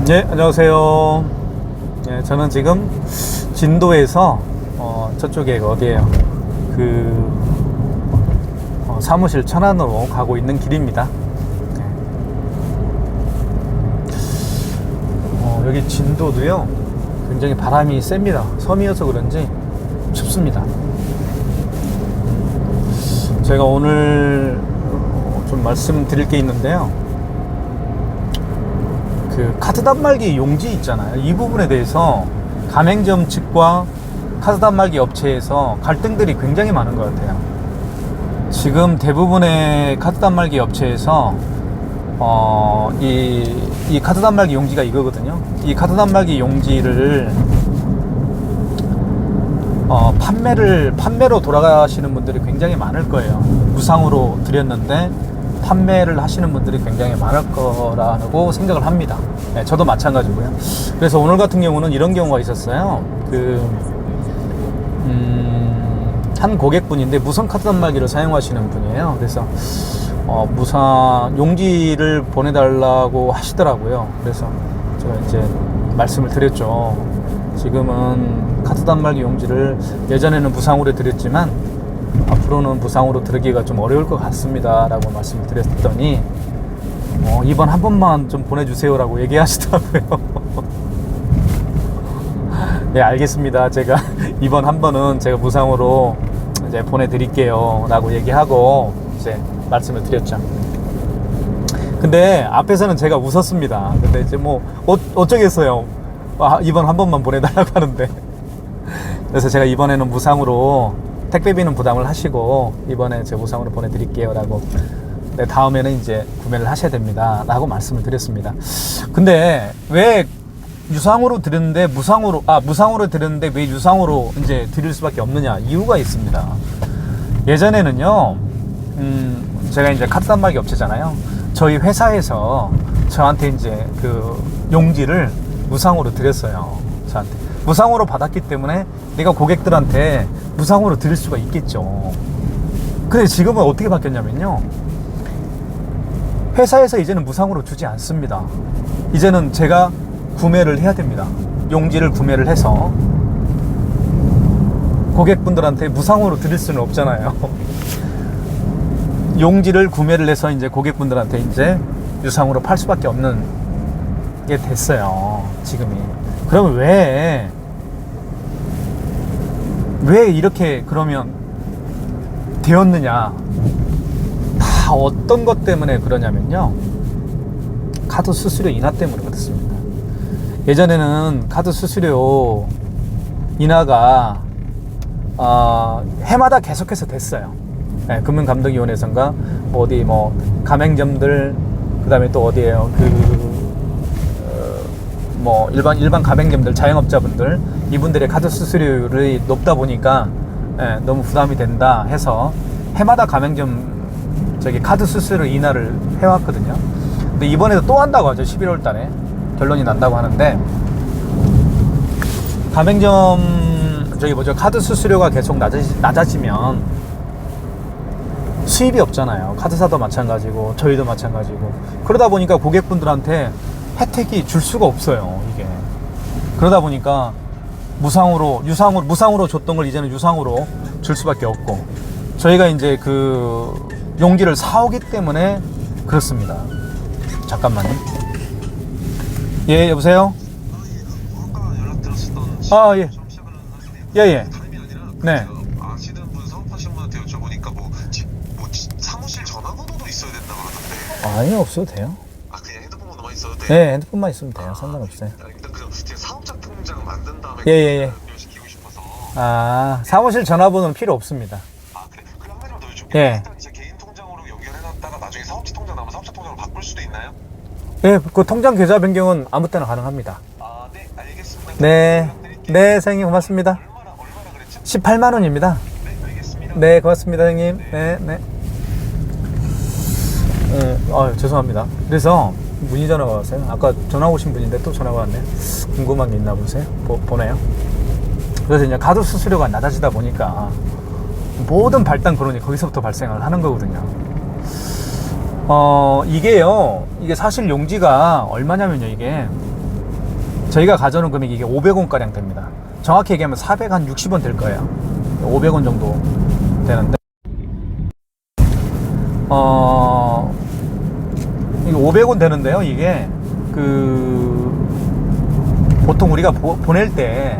네, 안녕하세요. 네, 저는 지금 진도에서 저쪽에 어디에요? 사무실 천안으로 가고 있는 길입니다. 네. 여기 진도도요, 굉장히 바람이 셉니다. 섬이어서 그런지 춥습니다. 제가 오늘 좀 말씀드릴 게 있는데요. 카드 단말기 용지 있잖아요. 이 부분에 대해서 가맹점 측과 카드 단말기 업체에서 갈등들이 굉장히 많은 것 같아요. 지금 대부분의 카드 단말기 업체에서 이 카드 단말기 용지가 이거거든요. 이 카드 단말기 용지를 판매로 돌아가시는 분들이 굉장히 많을 거예요. 무상으로 드렸는데 판매를 하시는 분들이 굉장히 많을 거라고 생각을 합니다. 네, 저도 마찬가지고요. 그래서 오늘 같은 경우는 이런 경우가 있었어요. 한 고객분인데 무선 카드 단말기를 사용하시는 분이에요. 그래서 무선 용지를 보내달라고 하시더라고요. 그래서 제가 이제 말씀을 드렸죠. 지금은 카드 단말기 용지를 예전에는 무상으로 드렸지만 앞으로는 무상으로 드리기가 좀 어려울 것 같습니다 라고 말씀을 드렸더니 이번 한 번만 좀 보내주세요 라고 얘기하시더라고요. 네, 알겠습니다. 제가 이번 한 번은 제가 무상으로 이제 보내드릴게요 라고 얘기하고 이제 말씀을 드렸죠. 근데 앞에서는 제가 웃었습니다. 근데 이제 어쩌겠어요. 이번 한 번만 보내달라고 하는데. 그래서 제가 이번에는 무상으로 택배비는 부담을 하시고 이번에 제가 무상으로 보내드릴게요 라고, 네, 다음에는 이제 구매를 하셔야 됩니다 라고 말씀을 드렸습니다. 근데 왜 무상으로 드렸는데 무상으로 드렸는데 왜 유상으로 이제 드릴 수밖에 없느냐, 이유가 있습니다. 예전에는요, 제가 이제 카드 단말기 업체잖아요. 저희 회사에서 저한테 이제 용지를 무상으로 드렸어요. 저한테 무상으로 받았기 때문에 내가 고객들한테 무상으로 드릴 수가 있겠죠. 근데 지금은 어떻게 바뀌었냐면요, 회사에서 이제는 무상으로 주지 않습니다. 이제는 제가 구매를 해야 됩니다. 용지를 구매를 해서 고객분들한테 무상으로 드릴 수는 없잖아요. 용지를 구매를 해서 이제 고객분들한테 이제 유상으로 팔 수밖에 없는 게 됐어요, 지금이. 그러면 왜 이렇게 그러면 되었느냐? 다 어떤 것 때문에 그러냐면요, 카드 수수료 인하 때문에 그렇습니다. 예전에는 카드 수수료 인하가 해마다 계속해서 됐어요. 네, 금융감독위원회에서인가 어디 가맹점들, 그 다음에 또 어디에요, 일반 가맹점들, 자영업자분들, 이분들의 카드 수수료율이 높다 보니까 너무 부담이 된다 해서 해마다 가맹점 카드 수수료 인하를 해왔거든요. 근데 이번에도 또 한다고 하죠. 11월 달에 결론이 난다고 하는데, 가맹점 카드 수수료가 계속 낮아지면 수입이 없잖아요. 카드사도 마찬가지고 저희도 마찬가지고. 그러다 보니까 고객분들한테 혜택이 줄 수가 없어요, 이게. 그러다 보니까 무상으로 줬던 걸 이제는 유상으로 줄 수밖에 없고, 저희가 이제 용기를 사오기 때문에 그렇습니다. 잠깐만요. 예, 여보세요? 아까 연락드렸었던 예. 다름이 아니라 네. 아시는 분, 사업하시는 분한테 여쭤보니까 사무실 전화번호도 있어야 된다 그러던데. 아니, 없어도 돼요. 그냥 핸드폰 번호만 있어도 돼? 네, 핸드폰만 있으면 돼요. 상관없어요. 일단 그럼 제가 사업자 통장 만든 다음에 예. 연결시키고 싶어서. 사무실 전화번호는 필요 없습니다. 그래. 그럼 한 가지만 더 여쭤볼게요. 예. 일단 이제 개인 통장으로 연결해놨다가 나중에 사업자 통장 나오면 사업자 통장으로 바꿀 수도 있나요? 예, 그 통장 계좌 변경은 아무 때나 가능합니다. 네, 알겠습니다. 네. 연락드릴게요. 네, 사장님 고맙습니다. 얼마나 그랬죠? 18만 원입니다. 네, 알겠습니다. 네, 고맙습니다, 형님. 네. 죄송합니다. 그래서 문의 전화가 왔어요. 아까 전화 오신 분인데 또 전화가 왔네. 궁금한 게 있나 보세요. 보네요. 그래서 이제 카드 수수료가 낮아지다 보니까 모든 발단 근원이 거기서부터 발생을 하는 거거든요. 이게 사실 용지가 얼마냐면요, 이게 저희가 가져오는 금액이 이게 500원가량 됩니다. 정확히 얘기하면 460원 될 거예요. 500원 정도 되는데, 이게 500원 되는데요. 이게 보통 우리가 보낼 때,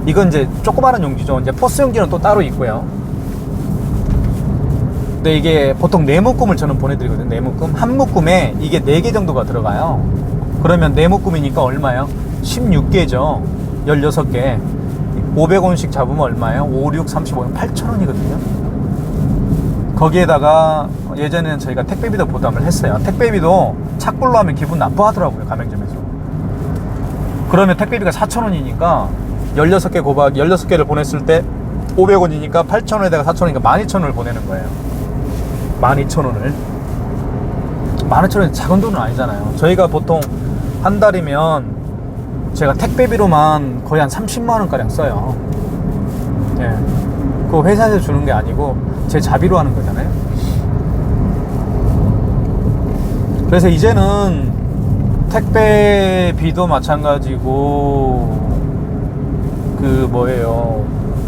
이건 이제 조그마한 용지죠. 이제 포스 용지는 또 따로 있고요. 근데 이게 보통 4묶음을 저는 보내드리거든요. 4묶음. 한 묶음에 이게 4개 정도가 들어가요. 그러면 4묶음이니까 얼마예요? 16개죠. 16개. 500원씩 잡으면 얼마예요? 5, 6, 35원. 8,000원이거든요. 거기에다가 예전에는 저희가 택배비도 부담을 했어요. 택배비도 착불로 하면 기분 나빠하더라고요. 가맹점에서. 그러면 택배비가 4,000원이니까 16개 고박, 16개를 보냈을 때 500원이니까 8,000원에다가 4,000원이니까 12,000원을 보내는 거예요. 12,000원을. 12,000원이 작은 돈은 아니잖아요. 저희가 보통 한 달이면 제가 택배비로만 거의 한 30만원가량 써요. 예. 그거 회사에서 주는 게 아니고 제 자비로 하는 거잖아요. 그래서 이제는 택배비도 마찬가지고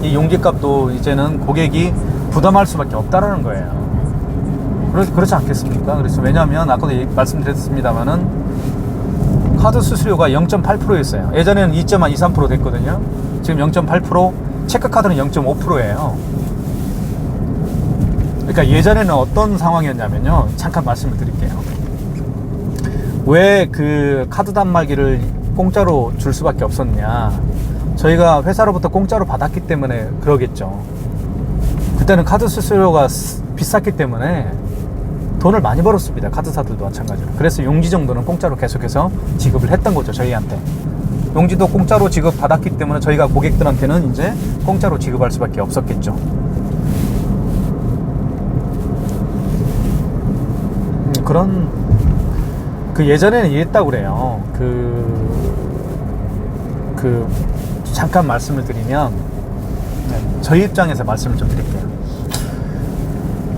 이 용기값도 이제는 고객이 부담할 수밖에 없다라는 거예요. 그렇지 않겠습니까? 그래서 왜냐하면 아까도 말씀드렸습니다만은 카드 수수료가 0.8%였어요. 예전에는 2.2, 3% 됐거든요. 지금 0.8%, 체크카드는 0.5%예요. 그러니까 예전에는 어떤 상황이었냐면요. 잠깐 말씀을 드릴게요. 왜 그 카드 단말기를 공짜로 줄 수밖에 없었냐. 저희가 회사로부터 공짜로 받았기 때문에 그러겠죠. 그때는 카드 수수료가 비쌌기 때문에 돈을 많이 벌었습니다. 카드사들도 마찬가지로. 그래서 용지 정도는 공짜로 계속해서 지급을 했던 거죠. 저희한테. 용지도 공짜로 지급받았기 때문에 저희가 고객들한테는 이제 공짜로 지급할 수밖에 없었겠죠. 예전에는 이랬다고 그래요. 잠깐 말씀을 드리면, 저희 입장에서 말씀을 좀 드릴게요.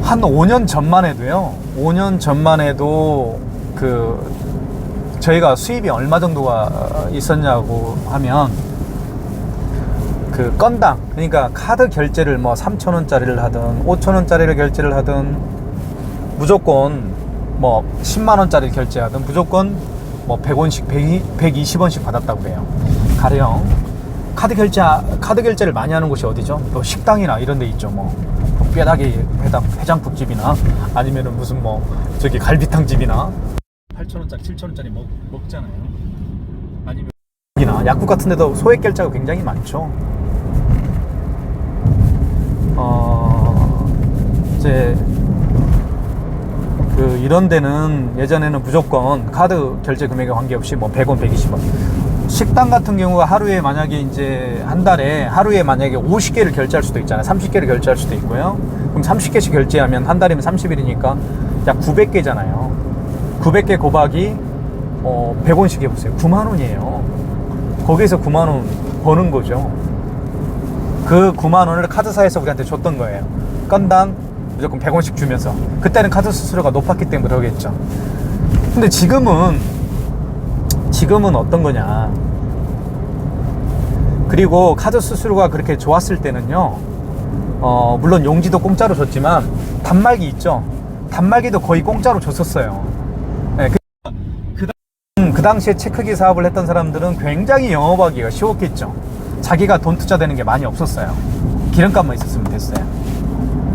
한 5년 전만 해도 저희가 수입이 얼마 정도가 있었냐고 하면 건당, 그러니까 카드 결제를 3,000원짜리를 하든 5,000원짜리를 결제를 하든 무조건 10만원짜리 결제하든 무조건 100원씩 120원씩 받았다고 그래요. 가령 카드 결제를 많이 하는 곳이 어디죠? 또 식당이나 이런 데 있죠. 뼈다귀 해장국집이나 아니면은 무슨 갈비탕집이나 8,000원짜리 7,000원짜리 먹잖아요. 아니면 약국 같은 데도 소액 결제가 굉장히 많죠. 이제 이런 데는 예전에는 무조건 카드 결제 금액에 관계없이 100원, 120원. 식당 같은 경우가 하루에 만약에 이제 한 달에 하루에 만약에 50개를 결제할 수도 있잖아요. 30개를 결제할 수도 있고요. 그럼 30개씩 결제하면 한 달이면 30일이니까 약 900개잖아요. 900개 고박이 100원씩 해보세요. 9만 원이에요. 거기에서 9만 원 버는 거죠. 그 9만 원을 카드사에서 우리한테 줬던 거예요. 건당 무조건 100원씩 주면서. 그때는 카드 수수료가 높았기 때문에 그러겠죠. 근데 지금은 어떤 거냐. 그리고 카드 수수료가 그렇게 좋았을 때는요, 물론 용지도 공짜로 줬지만 단말기 있죠. 단말기도 거의 공짜로 줬었어요. 네, 그 당시에 체크기 사업을 했던 사람들은 굉장히 영업하기가 쉬웠겠죠. 자기가 돈 투자되는 게 많이 없었어요. 기름값만 있었으면 됐어요.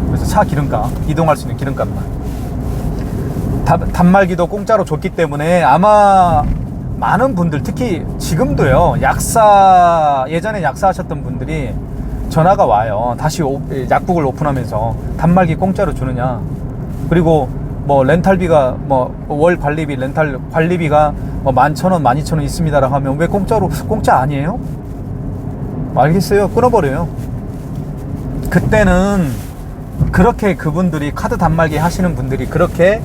그래서 차 기름값, 이동할 수 있는 기름값만. 단말기도 공짜로 줬기 때문에 아마 많은 분들, 특히 지금도요, 예전에 약사 하셨던 분들이 전화가 와요. 다시 약국을 오픈하면서 단말기 공짜로 주느냐. 그리고 렌탈비가 월 관리비, 관리비가 11,000원, 12,000원 있습니다라고 하면 왜 공짜 아니에요? 알겠어요. 끊어버려요. 그때는 그렇게 그분들이 카드 단말기 하시는 분들이 그렇게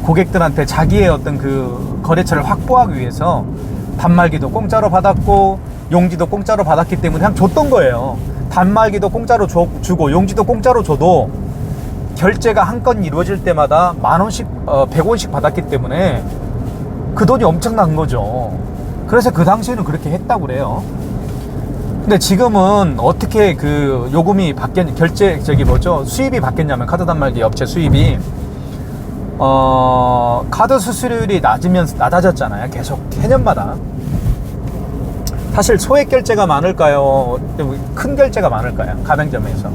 고객들한테 자기의 어떤 거래처를 확보하기 위해서 단말기도 공짜로 받았고 용지도 공짜로 받았기 때문에 그냥 줬던 거예요. 단말기도 공짜로 주고 용지도 공짜로 줘도 결제가 한 건 이루어질 때마다 10,000원씩 100원씩 받았기 때문에 그 돈이 엄청난 거죠. 그래서 그 당시에는 그렇게 했다고 그래요. 근데 지금은 어떻게 그 요금이 결제 수입이 바뀌었냐면, 카드 단말기 업체 수입이 카드 수수료율이 낮아졌잖아요. 계속 해년마다. 사실 소액 결제가 많을까요? 큰 결제가 많을까요? 가맹점에서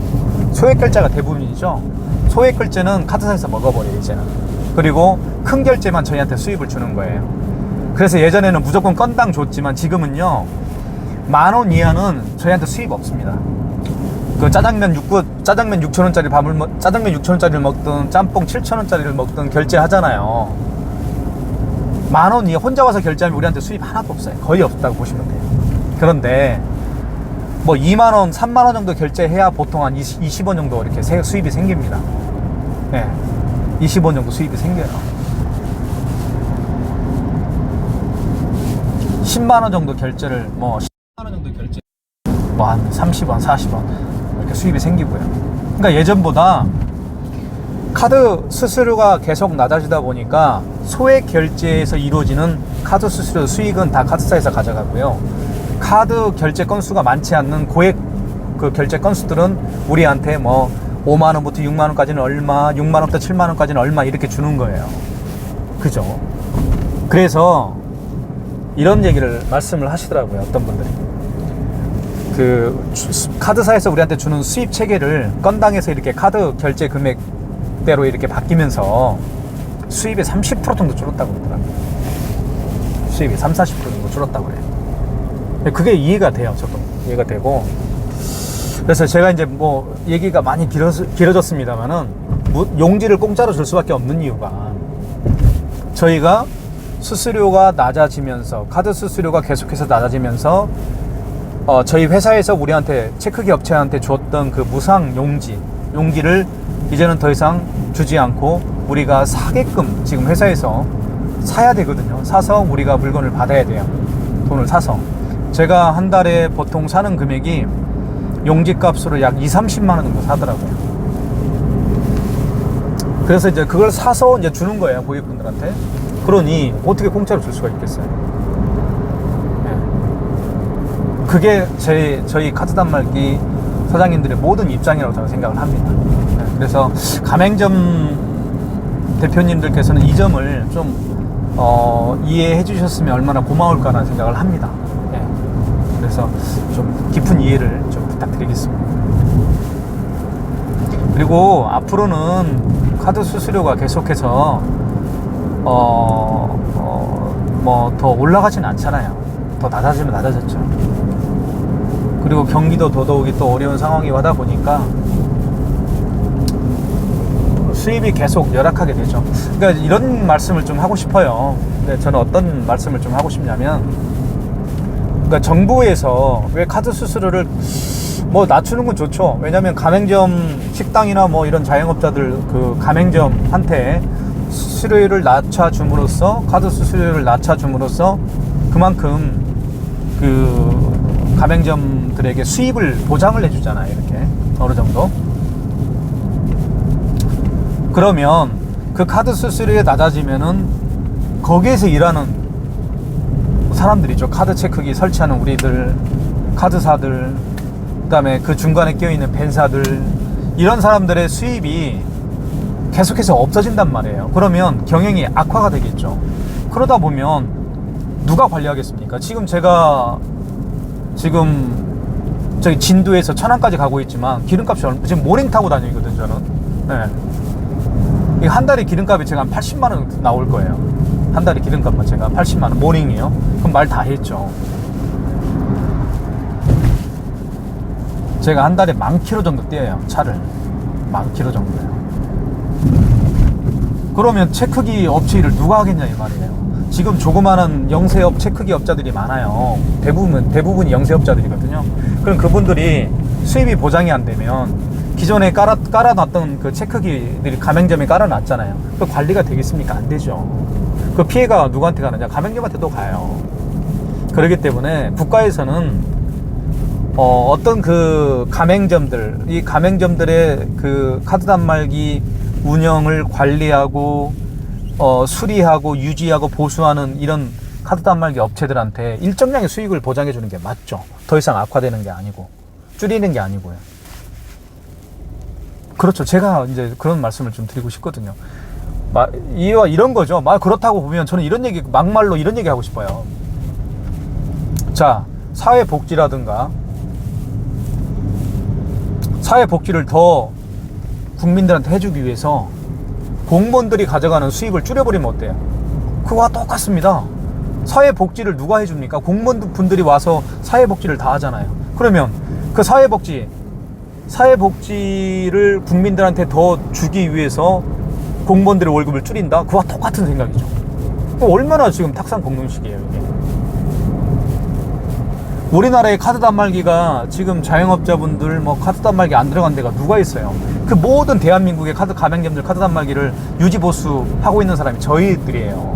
소액 결제가 대부분이죠. 소액 결제는 카드사에서 먹어버려요, 이제는. 그리고 큰 결제만 저희한테 수입을 주는 거예요. 그래서 예전에는 무조건 건당 줬지만 지금은요, 10,000원 이하는 저희한테 수입 없습니다. 그 짜장면 6,000원짜리 짜장면 6,000원짜리를 먹든 짬뽕 7,000원짜리를 먹든 결제하잖아요. 10,000원 이하 혼자 와서 결제하면 우리한테 수입 하나도 없어요. 거의 없다고 보시면 돼요. 그런데 뭐 2만원, 3만원 정도 결제해야 보통 한 20원 정도 이렇게 수입이 생깁니다. 네, 20원 정도 수입이 생겨요. 10만원 정도 결제를 뭐 10만원 정도 결제 뭐 한 30원, 40원 이렇게 수입이 생기고요. 그러니까 예전보다 카드 수수료가 계속 낮아지다 보니까 소액 결제에서 이루어지는 카드 수수료 수익은 다 카드사에서 가져가고요. 카드 결제 건수가 많지 않는 고액 그 결제 건수들은 우리한테 뭐 5만원부터 6만원까지는 얼마, 6만원부터 7만원까지는 얼마 이렇게 주는 거예요. 그죠? 그래서 이런 말씀을 하시더라고요, 어떤 분들이. 그 카드사에서 우리한테 주는 수입 체계를 건당에서 이렇게 카드 결제 금액대로 이렇게 바뀌면서 수입이 30% 정도 줄었다고 그러더라고요. 수입이 30, 40% 정도 줄었다고 그래요. 그게 이해가 돼요. 저도 이해가 되고. 그래서 제가 이제 뭐 얘기가 많이 길어졌습니다만은 용지를 공짜로 줄 수밖에 없는 이유가, 저희가 수수료가 낮아지면서, 카드 수수료가 계속해서 낮아지면서 저희 회사에서 우리한테 체크기 업체한테 줬던 그 무상 용기를 이제는 더 이상 주지 않고 우리가 사게끔 지금 회사에서 사야 되거든요. 사서 우리가 물건을 받아야 돼요. 돈을 사서. 제가 한 달에 보통 사는 금액이 용지 값으로 약 20-30만 원 정도 사더라고요. 그래서 이제 그걸 사서 이제 주는 거예요, 고객분들한테. 그러니 어떻게 공짜로 줄 수가 있겠어요? 네. 그게 저희 카드 단말기 사장님들의 모든 입장이라고 저는 생각을 합니다. 네. 그래서 가맹점 대표님들께서는 이 점을 좀 이해해 주셨으면 얼마나 고마울까라는 생각을 합니다. 네. 그래서 좀 깊은 이해를 좀 부탁드리겠습니다. 그리고 앞으로는 카드 수수료가 계속해서 뭐 더 올라가진 않잖아요. 더 낮아지면 낮아졌죠. 그리고 경기도 더더욱이 또 어려운 상황이 하다 보니까 수입이 계속 열악하게 되죠. 그러니까 이런 말씀을 좀 하고 싶어요. 근데 저는 어떤 말씀을 좀 하고 싶냐면, 그러니까 정부에서 왜 카드 수수료를 뭐 낮추는 건 좋죠. 왜냐면 가맹점 식당이나 뭐 이런 자영업자들 그 가맹점한테 수수료를 낮춰줌으로써, 카드 수수료를 낮춰줌으로써 그만큼 그 가맹점들에게 수입을 보장을 해주잖아요. 이렇게 어느 정도. 그러면 그 카드 수수료가 낮아지면은 거기에서 일하는 사람들이죠. 카드 체크기 설치하는 우리들, 카드사들, 그다음에 그 중간에 껴있는 벤사들, 이런 사람들의 수입이 계속해서 없어진단 말이에요. 그러면 경영이 악화가 되겠죠. 그러다 보면 누가 관리하겠습니까? 제가 저기 진도에서 천안까지 가고 있지만 기름값이 지금 모닝 타고 다니거든요, 저는. 네. 한 달에 기름값이 제가 한 80만 원 나올 거예요. 한 달에 기름값만 제가 80만 원, 모닝이요. 그럼 말 다 했죠. 제가 한 달에 10,000km 정도 떼어요, 차를. 10,000km 정도요. 그러면 체크기 업체 일을 누가 하겠냐 이 말이에요. 지금 조그마한 영세업 체크기 업자들이 많아요. 대부분이 영세업자들이거든요. 그럼 그분들이 수입이 보장이 안 되면 기존에 깔아놨던 그 체크기들이 가맹점에 깔아놨잖아요. 그 관리가 되겠습니까? 안 되죠. 그 피해가 누구한테 가느냐? 가맹점한테 또 가요. 그렇기 때문에 국가에서는 어떤 그 가맹점들, 이 가맹점들의 그 카드 단말기 운영을 관리하고 수리하고 유지하고 보수하는 이런 카드 단말기 업체들한테 일정량의 수익을 보장해 주는 게 맞죠. 더 이상 악화되는 게 아니고 줄이는 게 아니고요. 그렇죠. 제가 이제 그런 말씀을 좀 드리고 싶거든요. 이와 이런 거죠. 그렇다고 보면 저는 이런 얘기, 막말로 이런 얘기 하고 싶어요. 자, 사회복지라든가 사회복지를 더 국민들한테 해주기 위해서 공무원들이 가져가는 수입을 줄여버리면 어때요? 그거와 똑같습니다. 사회복지를 누가 해줍니까? 공무원분들이 와서 사회복지를 다 하잖아요. 그러면 그 사회복지를 국민들한테 더 주기 위해서 공무원들의 월급을 줄인다? 그와 똑같은 생각이죠. 얼마나 지금 탁상공론식이에요, 이게. 우리나라의 카드 단말기가 지금 자영업자분들 카드 단말기 안 들어간 데가 누가 있어요? 그 모든 대한민국의 가맹점들 카드 단말기를 유지보수 하고 있는 사람이 저희들이에요.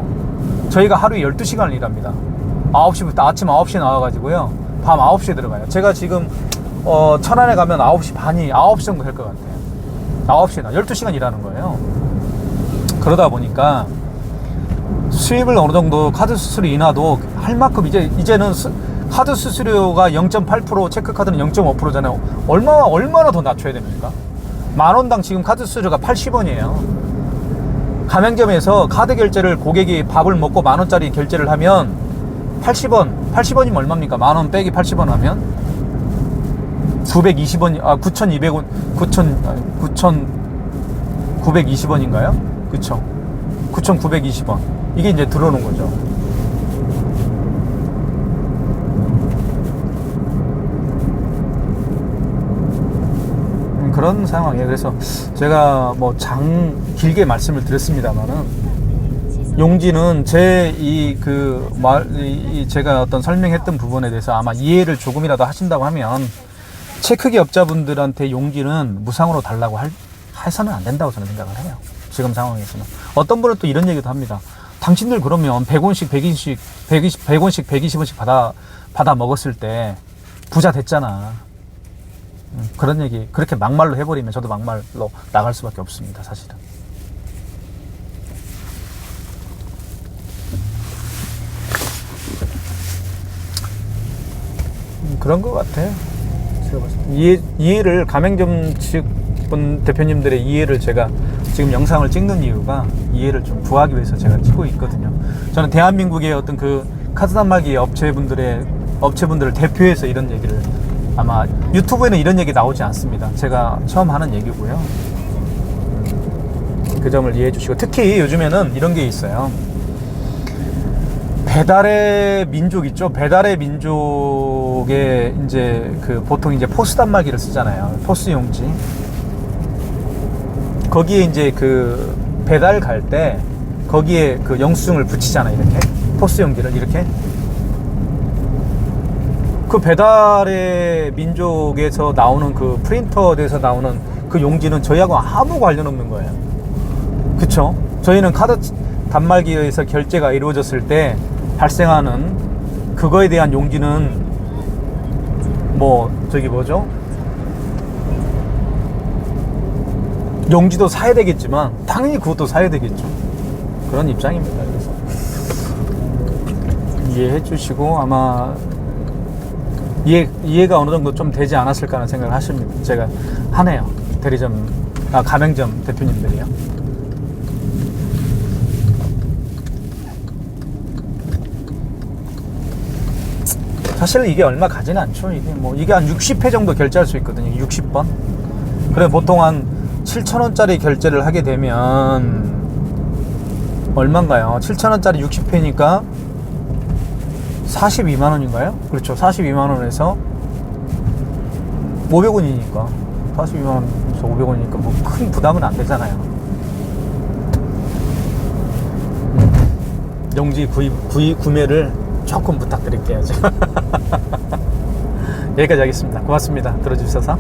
저희가 하루에 12시간을 일합니다. 9시부터 아침 9시에 나와가지고요. 밤 9시에 들어가요. 제가 지금 천안에 가면 9시 반이 9시 정도 될 것 같아요. 9시에 12시간 일하는 거예요. 그러다 보니까 수입을 어느 정도 카드 수수료 인하도 할 만큼 이제는 카드 수수료가 0.8%, 체크카드는 0.5%잖아요. 얼마나 더 낮춰야 됩니까? 만원당 지금 카드 수수료가 80원이에요. 가맹점에서 카드 결제를 고객이 밥을 먹고 만원짜리 결제를 하면 80원이면 얼마입니까? 만원 빼기 80원 하면 920원, 9,200원, 9,920원인가요? 그쵸. 9,920원. 이게 이제 들어오는 거죠. 그런 상황이에요. 그래서 제가 길게 말씀을 드렸습니다만은, 용지는 제가 어떤 설명했던 부분에 대해서 아마 이해를 조금이라도 하신다고 하면, 체크기업자분들한테 용지는 무상으로 달라고 해서는 안 된다고 저는 생각을 해요. 지금 상황에서는. 어떤 분은 또 이런 얘기도 합니다. 당신들 그러면 100원씩 120원씩 받아 먹었을 때 부자 됐잖아. 그런 얘기 그렇게 막말로 해버리면 저도 막말로 나갈 수밖에 없습니다, 사실은. 그런 것 같아요. 이해를 가맹점 측 대표님들의 이해를 제가 지금 영상을 찍는 이유가 이해를 좀 구하기 위해서 제가 찍고 있거든요. 저는 대한민국의 어떤 그 카드 단말기 업체분들을 대표해서 이런 얘기를, 아마 유튜브에는 이런 얘기 나오지 않습니다. 제가 처음 하는 얘기고요. 그 점을 이해해 주시고, 특히 요즘에는 이런 게 있어요. 배달의 민족 있죠? 배달의 민족에 보통 포스 단말기를 쓰잖아요. 포스 용지. 거기에 배달 갈 때 거기에 영수증을 붙이잖아요. 이렇게. 포스 용지를 이렇게. 그 배달의 민족에서 나오는 그 프린터에서 나오는 그 용지는 저희하고 아무 관련 없는 거예요. 그쵸? 저희는 카드 단말기에서 결제가 이루어졌을 때 발생하는 그거에 대한 용지는 용지도 사야 되겠지만 당연히 그것도 사야 되겠죠. 그런 입장입니다. 그래서 이해해 주시고, 아마 이해가 어느 정도 좀 되지 않았을까 하는 생각을 하십니다. 제가 하네요. 가맹점 대표님들이요. 사실 이게 얼마 가지는 않죠. 이게 한 60회 정도 결제할 수 있거든요. 60번. 그래, 보통 한 7,000원짜리 결제를 하게 되면 얼마인가요? 7,000원짜리 60회니까 42만원인가요? 그렇죠. 42만원에서 500원이니까 42만원에서 500원이니까 큰 부담은 안 되잖아요. 용지 구매를 조금 부탁드릴게요. 여기까지 하겠습니다. 고맙습니다. 들어주셔서.